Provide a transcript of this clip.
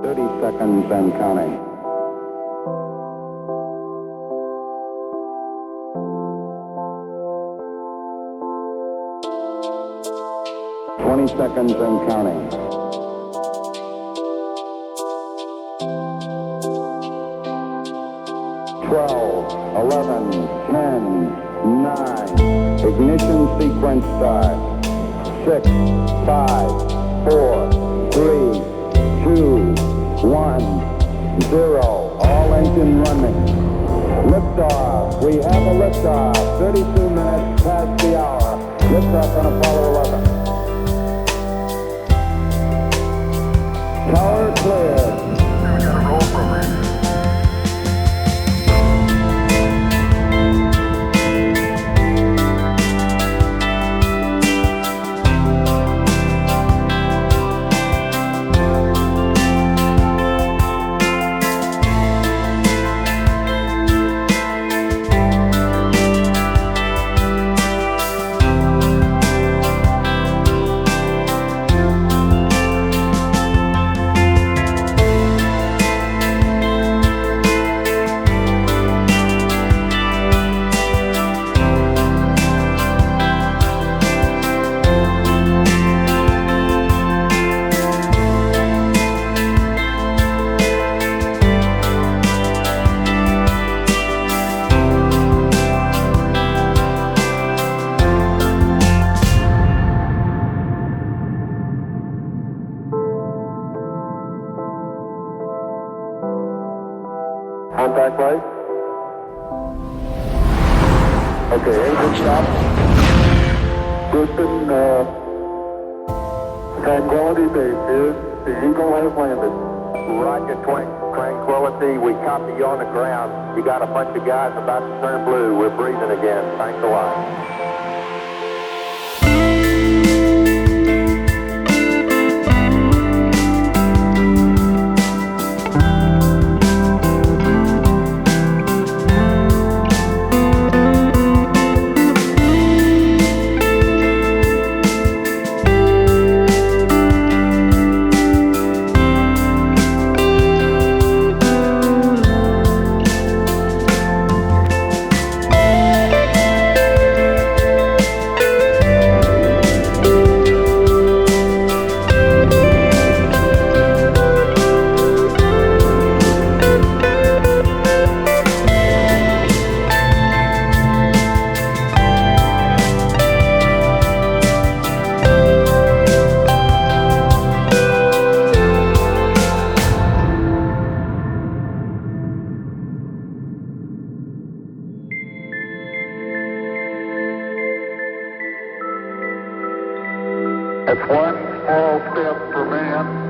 30 seconds and counting. Seconds and counting. 12, 11, 10, 9. Ignition sequence start. 6, 5, 4, 3, 2, 1, 0. All engine running. Liftoff. We have a liftoff. 32 minutes past the hour. Liftoff on Apollo 11. Tower clear. We got a roll program. Contact light. Okay, engine stop. Houston, Tranquility Base here. The Eagle has landed. Roger, Tranquility. We copy you on the ground. You got a bunch of guys about to turn blue. We're breathing again. Thanks a lot. That's one small step for man,